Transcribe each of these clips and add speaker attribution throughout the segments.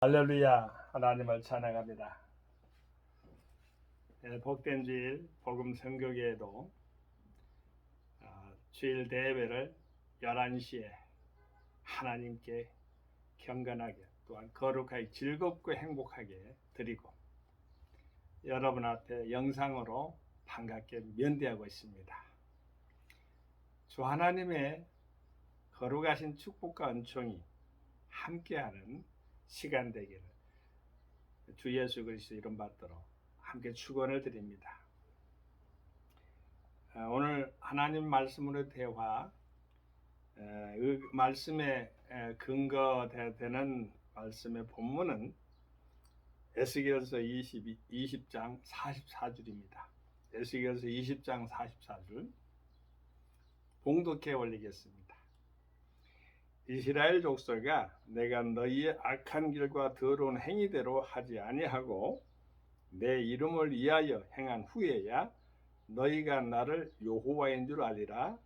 Speaker 1: 할렐루야, 하나님을 찬양합니다. 복된 주일 복음 선교계에도 주일 대회를 11시에 하나님께 경건하게 또한 거룩하게 즐겁고 행복하게 드리고 여러분 앞에 영상으로 반갑게 면대하고 있습니다. 주 하나님의 거룩하신 축복과 은총이 함께하는 시간 되기를 주 예수 그리스도 이름 받들어 함께 축원을 드립니다. 오늘 하나님 말씀으로 대화, 말씀의 근거되는 말씀의 본문은 에스겔서 20장 44절입니다. 에스겔서 20장 44절 봉독해 올리겠습니다. 이스라엘 족속아, 내가 너희의 악한 길과 더러운 행위대로 하지 아니하고 내 이름을 위하여 행한 후에야 너희가 나를 여호와인 줄 알리라.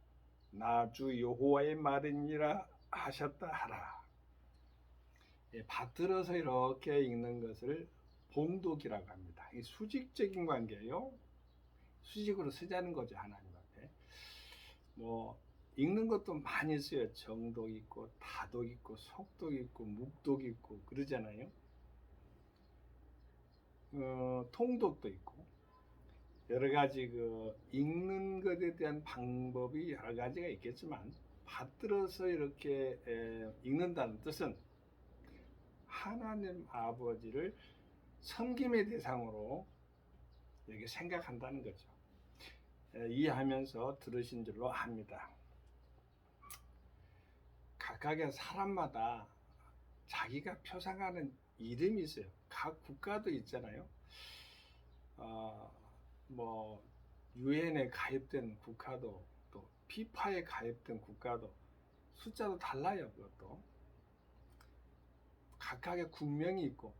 Speaker 1: 나 주 여호와의 말이니라 하셨다 하라. 받들어서 이렇게 읽는 것을 봉독이라고 합니다. 이 수직적인 관계예요. 수직으로 쓰자는 거죠, 하나님 앞에. 읽는 것도 많이 써요. 정독 있고 다독 있고 속독 있고 묵독 있고 그러잖아요. 통독도 있고 여러 가지 읽는 것에 대한 방법이 여러 가지가 있겠지만 받들어서 이렇게 읽는다는 뜻은 하나님 아버지를 섬김의 대상으로 이렇게 생각한다는 거죠. 이해하면서 들으신 줄로 압니다. 각각의 사람마다 자기가 표상하는 이름이 있어요. 각 국가도 있잖아요. 유엔에 가입된 국가도 또 피파에 가입된 국가도 숫자도 달라요. 그것도 각각의 국명이 있고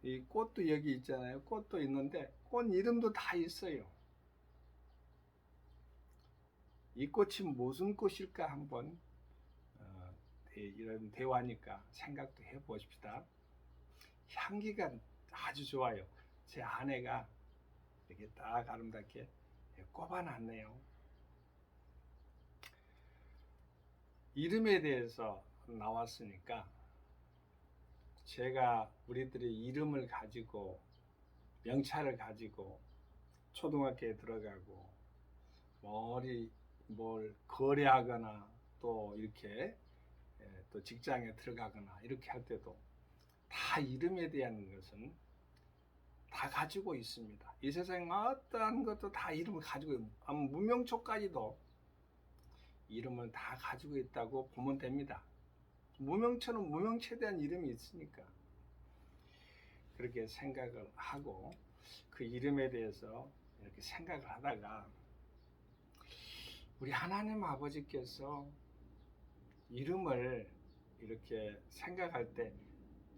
Speaker 1: 이 꽃도 여기 있잖아요. 꽃도 있는데 꽃 이름도 다 있어요. 이 꽃이 무슨 꽃일까 한번 이런 대화니까 생각도 해보십시다. 향기가 아주 좋아요. 제 아내가 이렇게 딱 아름답게 꼽아놨네요. 이름에 대해서 나왔으니까 제가 우리들의 이름을 가지고 명찰을 가지고 초등학교에 들어가고 뭘 거래하거나 또 이렇게 또 직장에 들어가거나 이렇게 할 때도 다 이름에 대한 것은 다 가지고 있습니다. 이 세상에 어떠한 것도 다 이름을 가지고 있고 무명초까지도 이름을 다 가지고 있다고 보면 됩니다. 무명초는 무명초에 대한 이름이 있으니까 그렇게 생각을 하고 그 이름에 대해서 이렇게 생각을 하다가 우리 하나님 아버지께서 이름을 이렇게 생각할 때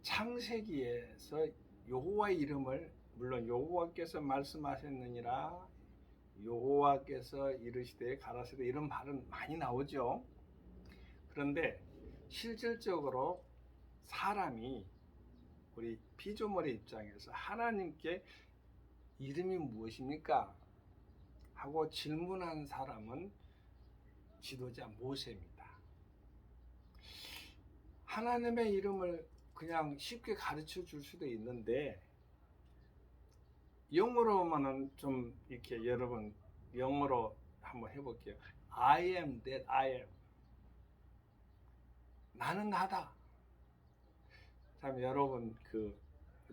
Speaker 1: 창세기에서 여호와의 이름을 물론 여호와께서 말씀하셨느니라 여호와께서 이르시되 가라사대 이런 말은 많이 나오죠. 그런데 실질적으로 사람이 우리 피조물의 입장에서 하나님께 이름이 무엇입니까? 하고 질문한 사람은 지도자 모세입니다. 하나님의 이름을 그냥 쉽게 가르쳐 줄 수도 있는데 영어로만은 좀 이렇게 여러분 영어로 한번 해볼게요. I am that I am. 나는 나다. 참 여러분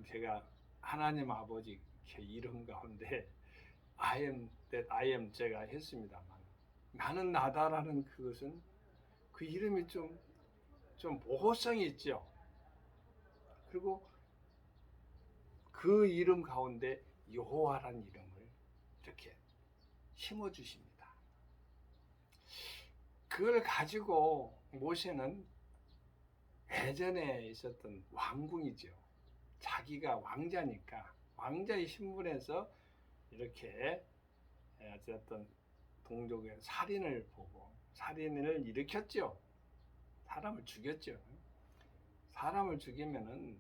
Speaker 1: 제가 하나님 아버지 이름 가운데 I am that I am 제가 했습니다만 나는 나다라는 그것은 그 이름이 좀 모호성이 있죠. 그리고 그 이름 가운데 여호와라는 이름을 이렇게 심어주십니다. 그걸 가지고 모세는 예전에 있었던 왕궁이죠. 자기가 왕자니까 왕자의 신분에서 이렇게 어쨌든 동족의 살인을 보고 살인을 일으켰죠. 사람을 죽였죠. 사람을 죽이면은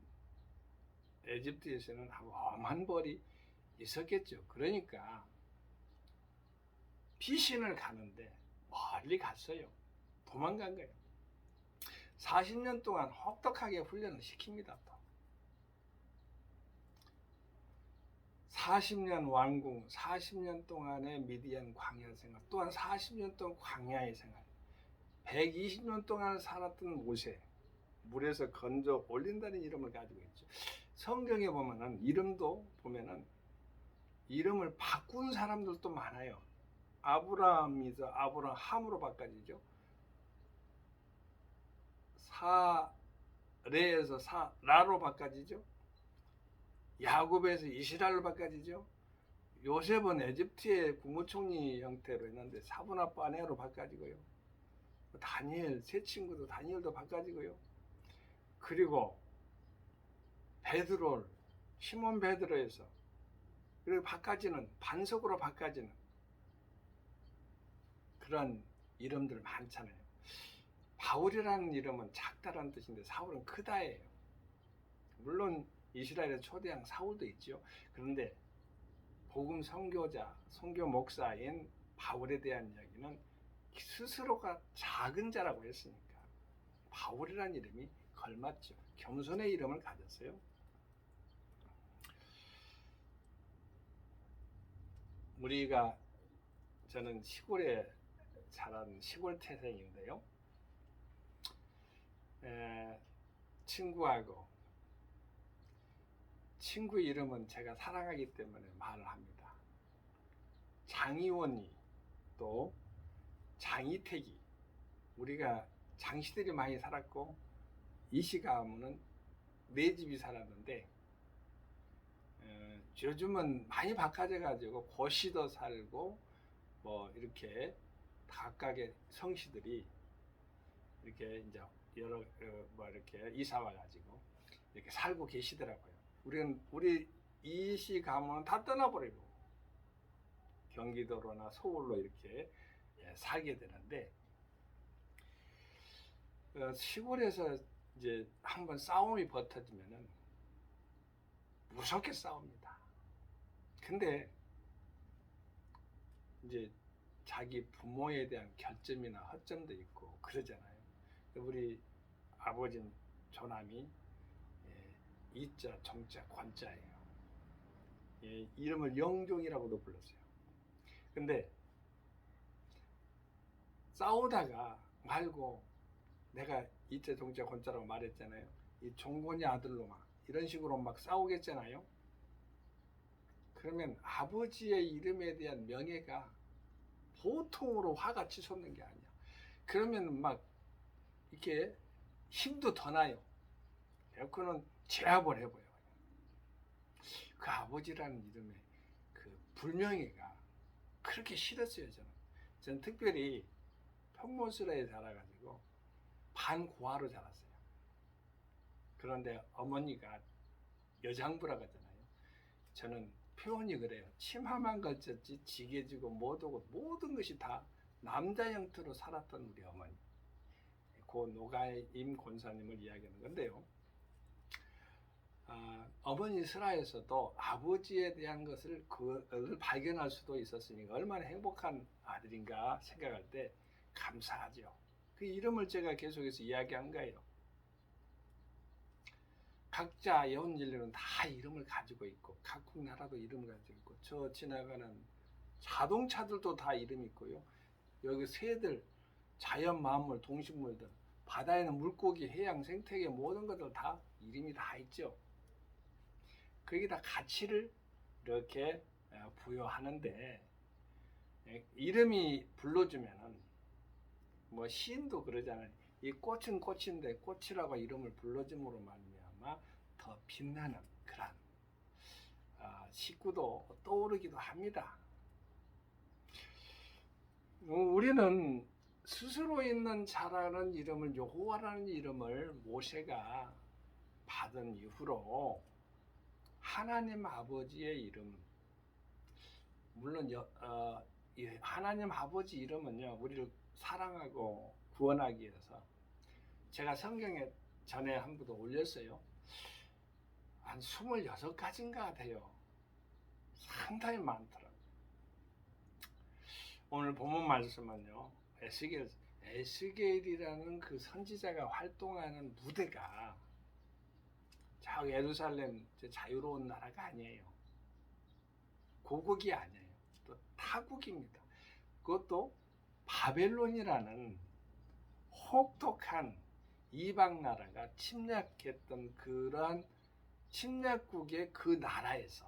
Speaker 1: 에집트에서는 엄한 벌이 있었겠죠. 그러니까 피신을 가는데 멀리 갔어요. 도망간 거예요. 40년 동안 혹독하게 훈련을 시킵니다. 또 40년 왕궁, 40년 동안의 미디안 광야 생활, 또한 40년 동안 광야의 생활, 120년 동안 살았던 모세, 물에서 건져 올린다는 이름을 가지고 있죠. 성경에 보면은 이름도 보면은 이름을 바꾼 사람들도 많아요. 아브라함이죠. 아브라함으로 바꿔지죠. 사레에서 사라로 바꿔지죠. 야곱에서 이스라엘로 바꿔지죠. 요셉은 에집트의 국무총리 형태로 있는데 사분아빠 아내로 바꿔지고요. 다니엘, 세 친구도 다니엘도 바꿔지고요. 그리고 베드로, 시몬 베드로에서 그리고 바꿔지는, 반석으로 바꿔지는 그런 이름들 많잖아요. 바울이라는 이름은 작다라는 뜻인데 사울은 크다예요. 물론 이스라엘의 초대왕 사울도 있죠. 그런데 복음 선교자, 선교 목사인 바울에 대한 이야기는 스스로가 작은 자라고 했으니까 바울이라는 이름이 걸맞죠. 겸손의 이름을 가졌어요. 저는 시골에 자란 시골 태생인데요. 친구 이름은 제가 사랑하기 때문에 말을 합니다. 장이원이 또 장이택이, 우리가 장씨들이 많이 살았고 이씨 가문은 네 집이 살았는데 요즘은 많이 바꿔져 가지고 고씨도 살고 뭐 이렇게 각각의 성씨들이 이렇게 이제 여러 뭐 이렇게 이사 와 가지고 이렇게 살고 계시더라고요. 우리 이씨 가문은 다 떠나버리고 경기도로나 서울로 이렇게 살게 되는데 시골에서 이제 한번 싸움이 벌어지면은 무섭게 싸웁니다. 근데 이제 자기 부모에 대한 결점이나 허점도 있고 그러잖아요. 우리 아버지는 조남이 이자, 정자, 권자예요. 이름을 영종이라고도 불렀어요. 근데 싸우다가 말고 내가 이자, 정자, 권자라고 말했잖아요. 이 종곤이 아들로만 이런 식으로 막 싸우겠잖아요. 그러면 아버지의 이름에 대한 명예가 보통으로 화가 치솟는 게 아니야. 그러면 막 이렇게 힘도 더 나요. 그는 제압을 해버려요. 그 아버지라는 이름의 그 불명예가 그렇게 싫었어요. 저는 특별히 평촌시라에 자라가지고 반고아로 자랐어요. 그런데 어머니가 여장부라 하잖아요. 저는 표현이 그래요. 치마만 걸쳤지 지게지고 못오고 모든 것이 다 남자 형태로 살았던 우리 어머니, 고 노가임 권사님을 이야기하는 건데요. 어머니 슬하에서도 아버지에 대한 그걸 발견할 수도 있었으니까 얼마나 행복한 아들인가 생각할 때 감사하죠. 그 이름을 제가 계속해서 이야기한 거예요. 각자 예언진리는 다 이름을 가지고 있고 각국 나라도 이름을 가지고 있고 저 지나가는 자동차들도 다 이름이 있고요. 여기 새들, 자연 만물, 동식물들, 바다에는 물고기, 해양, 생태계 모든 것들 다 이름이 다 있죠. 거기다 가치를 이렇게 부여하는데 이름이 불러주면은 뭐 시인도 그러잖아요. 이 꽃은 꽃인데 꽃이라고 이름을 불러줌으로 말미암아 더 빛나는 그런 식구도 떠오르기도 합니다. 우리는 스스로 있는 자라는 이름을 여호와라는 이름을 모세가 받은 이후로 하나님 아버지의 이름, 물론 하나님 아버지 이름은요 우리를 사랑하고 구원하기 위해서 제가 성경에 전에 한 번도 올렸어요. 한 26가지인가 돼요. 상당히 많더라고요. 오늘 본문 말씀은요, 에스겔이라는 그 선지자가 활동하는 무대가 저 예루살렘 자유로운 나라가 아니에요. 고국이 아니에요. 또 타국입니다. 그것도 바벨론이라는 혹독한 이방 나라가 침략했던 그러한 침략국의 그 나라에서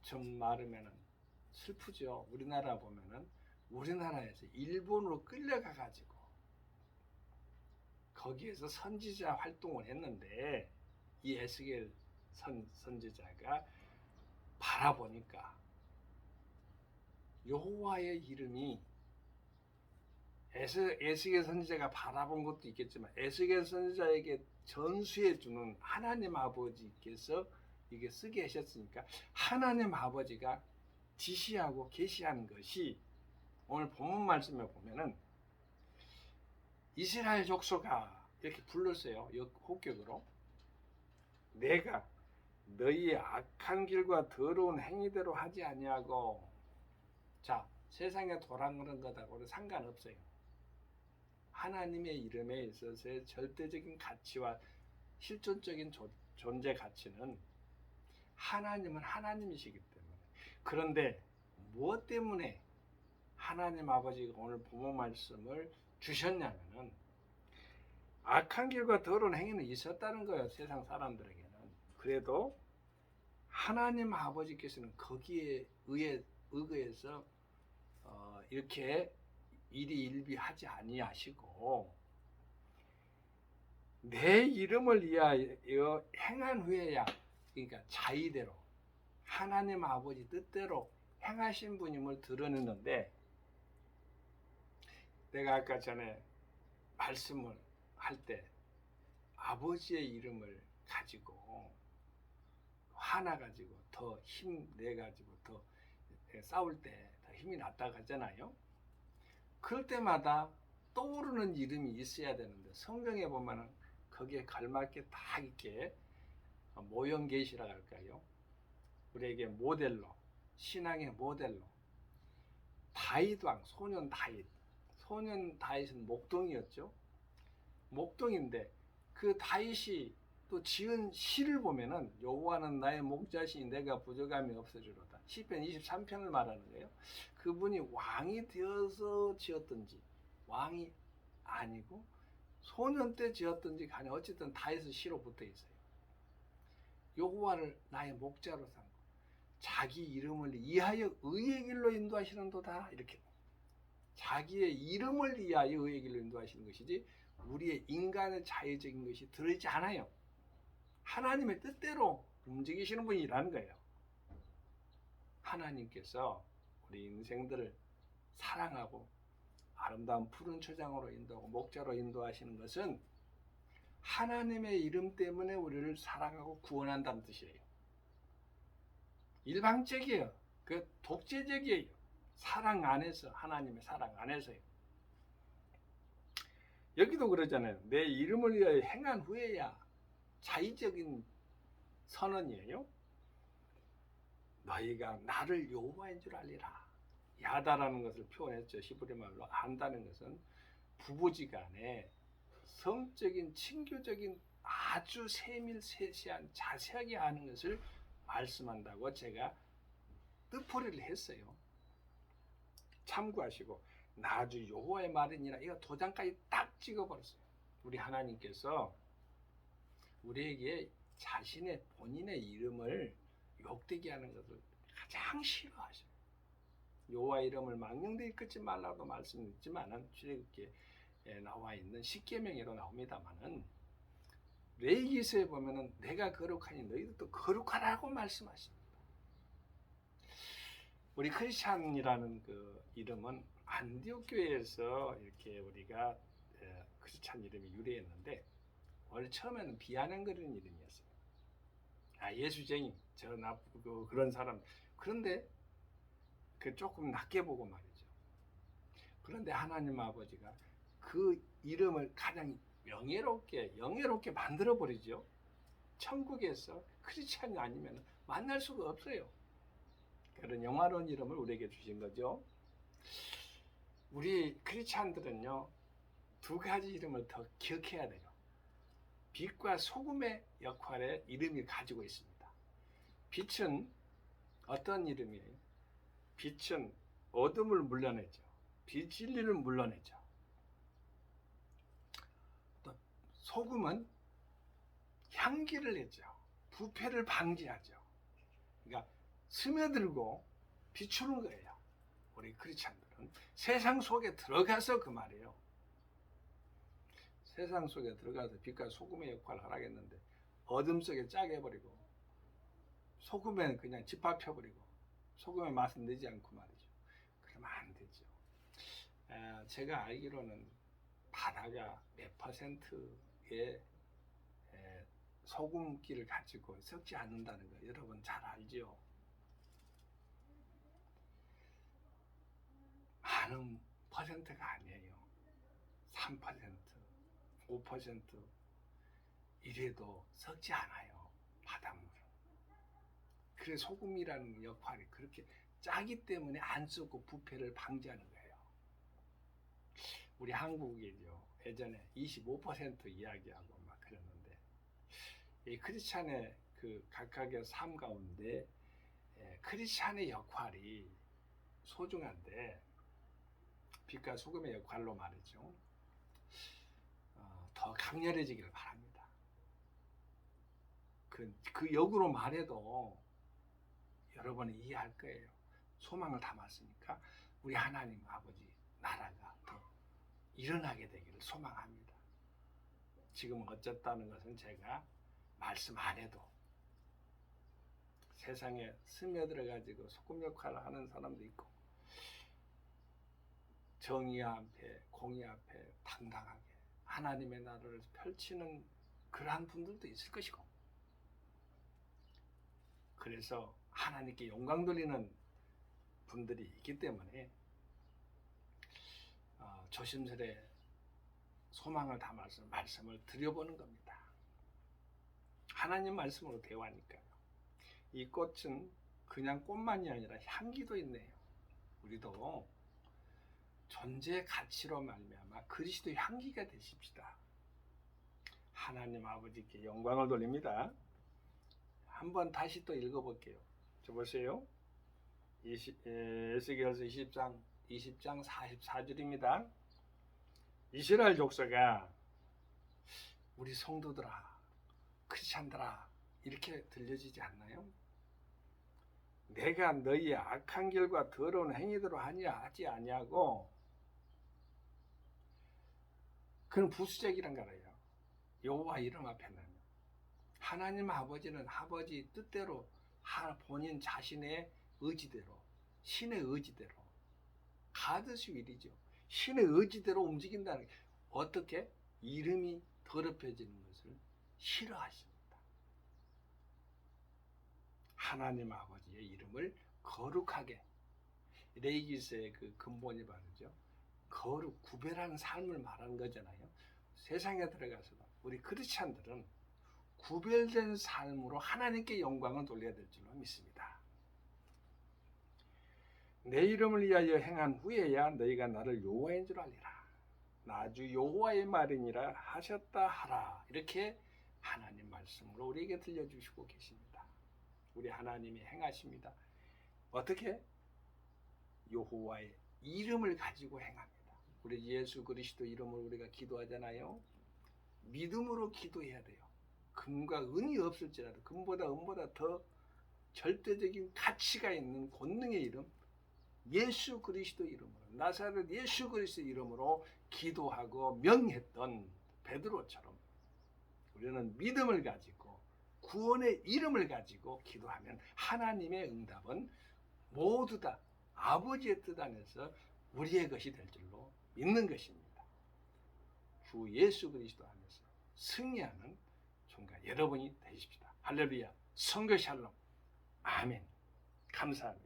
Speaker 1: 좀 말하면은 슬프죠. 우리나라 보면은 우리나라에서 일본으로 끌려가 가지고 거기에서 선지자 활동을 했는데 이 에스겔 선지자가 바라보니까 여호와의 이름이 에스겔 선지자가 바라본 것도 있겠지만 에스겔 선지자에게 전수해 주는 하나님 아버지께서 이게 쓰게 하셨으니까 하나님 아버지가 지시하고 계시하는 것이 오늘 본문 말씀에 보면은 이스라엘 족속아 이렇게 불렀어요. 혹격으로 내가 너희의 악한 길과 더러운 행위대로 하지 아니하고 자 세상에 돌아가는 것하고는 상관없어요. 하나님의 이름에 있어서의 절대적인 가치와 실존적인 존재 가치는 하나님은 하나님이시기 때문에 그런데 무엇 때문에 하나님 아버지가 오늘 본문 말씀을 주셨냐면은 악한 길과 더러운 행위는 있었다는 거예요. 세상 사람들에게는. 그래도 하나님 아버지께서는 거기에 의거해서 이렇게 일희일비하지 아니하시고 내 이름을 위하여 행한 후에야 그러니까 자의대로 하나님 아버지 뜻대로 행하신 분임을 드러냈는데 내가 아까 전에 말씀을 할 때 아버지의 이름을 가지고 하나 가지고 더 힘내 가지고 더 싸울 때 더 힘이 났다고 하잖아요. 그럴 때마다 떠오르는 이름이 있어야 되는데 성경에 보면은 거기에 걸맞게 다 있게 모형 계시라고 할까요? 우리에게 모델로 신앙의 모델로 다윗 왕 소년 다윗은 목동이었죠. 목동인데 그 다윗이 또 지은 시를 보면은 여호와는 나의 목자시니 내가 부족함이 없어지로다. 시편 23편을 말하는 거예요. 그분이 왕이 되어서 지었든지 왕이 아니고 소년 때 지었든지 간에 어쨌든 다윗의 시로 붙어 있어요. 여호와를 나의 목자로 삼고 자기 이름을 이하여 의의 길로 인도하시는도다. 이렇게 자기의 이름을 위하여 의의 길로 인도하시는 것이지 우리의 인간의 자의적인 것이 들어있지 않아요. 하나님의 뜻대로 움직이시는 분이라는 거예요. 하나님께서 우리 인생들을 사랑하고 아름다운 푸른 초장으로 인도하고 목자로 인도하시는 것은 하나님의 이름 때문에 우리를 사랑하고 구원한다는 뜻이에요. 일방적이에요. 그 독재적이에요. 사랑 안에서 하나님의 사랑 안에서요. 여기도 그러잖아요. 내 이름을 위하여 행한 후에야 자의적인 선언이에요. 너희가 나를 여호와인 줄 알리라. 야다라는 것을 표현했죠. 히브리 말로 안다는 것은 부부지간에 성적인 친교적인 아주 세밀세세한 자세하게 하는 것을 말씀한다고 제가 뜻풀이를 했어요. 참고하시고 나주 여호와의 말이니라 이거 도장까지 딱 찍어버렸어요. 우리 하나님께서 우리에게 자신의 본인의 이름을 욕되게 하는 것을 가장 싫어하셔요. 여호와 이름을 망령되이 끊지 말라고 말씀했지만은 출애굽기에 나와 있는 십계명으로 나옵니다만은 레위기서에 보면은 내가 거룩하니 너희들도 거룩하라고 말씀하십니다. 우리 크리스찬이라는 그 이름은 안디옥 교회에서 이렇게 우리가 크리스찬 이름이 유래했는데 원래 처음에는 비아냥거리는 이름이었어요. 아 예수쟁이 저 나쁘고 그런 사람. 그런데 그 조금 낮게 보고 말이죠. 그런데 하나님 아버지가 그 이름을 가장 영예롭게 만들어 버리죠. 천국에서 크리스찬이 아니면 만날 수가 없어요. 그런 영화로운 이름을 우리에게 주신 거죠. 우리 크리스찬들은요, 두 가지 이름을 더 기억해야 돼요. 빛과 소금의 역할의 이름이 가지고 있습니다. 빛은 어떤 이름이에요? 빛은 어둠을 물러내죠. 진리를 물러내죠. 또 소금은 향기를 내죠. 부패를 방지하죠. 그러니까 스며들고 비추는 거예요. 우리 크리스찬들은 세상 속에 들어가서 그 말이에요. 세상 속에 들어가서 빛과 소금의 역할을 하라겠는데 어둠 속에 짜게 해버리고 소금에 그냥 집합혀버리고 소금의 맛은 내지 않고 말이죠. 그러면 안 되죠. 제가 알기로는 바다가 몇 퍼센트의 소금기를 가지고 섞지 않는다는 거 여러분 잘 알죠? 많은 퍼센트가 아니에요. 3%, 5% 이래도 섞지 않아요. 바닷물은. 그래서 소금이라는 역할이 그렇게 짜기 때문에 안 썩고 부패를 방지하는 거예요. 우리 한국이죠. 예전에 25% 이야기하고 막 그랬는데 이 크리스찬의 그 각각의 삶 가운데 크리스찬의 역할이 소중한데 빛과 소금의 역할로 말이죠. 더 강렬해지기를 바랍니다. 그 역으로 말해도 여러분이 이해할 거예요. 소망을 담았으니까 우리 하나님 아버지 나라가 더 일어나게 되기를 소망합니다. 지금 어쨌다는 것은 제가 말씀 안 해도 세상에 스며들어가지고 소금 역할을 하는 사람도 있고 정의 앞에 공의 앞에 당당하게 하나님의 나라를 펼치는 그러한 분들도 있을 것이고 그래서 하나님께 영광 돌리는 분들이 있기 때문에 조심스레 소망을 담아서 말씀을 드려보는 겁니다. 하나님 말씀으로 대화하니까요. 이 꽃은 그냥 꽃만이 아니라 향기도 있네요. 우리도 존재 가치로 말미암아 그리스도 향기가 되십시다. 하나님 아버지께 영광을 돌립니다. 한번 다시 또 읽어볼게요. 저 보세요. 에스겔서 20장 44절입니다. 이스라엘 족속아 우리 성도들아 크리스찬들아 이렇게 들려지지 않나요? 내가 너희의 악한 길과 더러운 행위대로 하지 아니하고 그는 부수적이란 거예요. 여호와 이름 앞에 나면 하나님 아버지는 아버지 뜻대로 본인 자신의 의지대로 신의 의지대로 가드스 윌이죠. 신의 의지대로 움직인다는 게 어떻게? 이름이 더럽혀지는 것을 싫어하십니다. 하나님 아버지의 이름을 거룩하게 레이기스의 그 근본이 바르죠. 거룩, 구별하는 삶을 말하는 거잖아요. 세상에 들어가서도 우리 크리스찬들은 구별된 삶으로 하나님께 영광을 돌려야 될 줄로 믿습니다. 내 이름을 위하여 행한 후에야 너희가 나를 여호와인 줄 알리라. 나 주 여호와의 말이니라 하셨다 하라. 이렇게 하나님 말씀으로 우리에게 들려주시고 계십니다. 우리 하나님이 행하십니다. 어떻게? 여호와의 이름을 가지고 행합니다. 우리 예수 그리스도 이름으로 우리가 기도하잖아요. 믿음으로 기도해야 돼요. 금과 은이 없을지라도 금보다 은보다 더 절대적인 가치가 있는 권능의 이름 예수 그리스도 이름으로 나사렛 예수 그리스도 이름으로 기도하고 명했던 베드로처럼 우리는 믿음을 가지고 구원의 이름을 가지고 기도하면 하나님의 응답은 모두 다 아버지의 뜻 안에서 우리의 것이 될 줄로 믿는 것입니다. 주 예수 그리스도 안에서 승리하는 순간 여러분이 되십시다. 할렐루야. 성교 샬롬. 아멘. 감사합니다.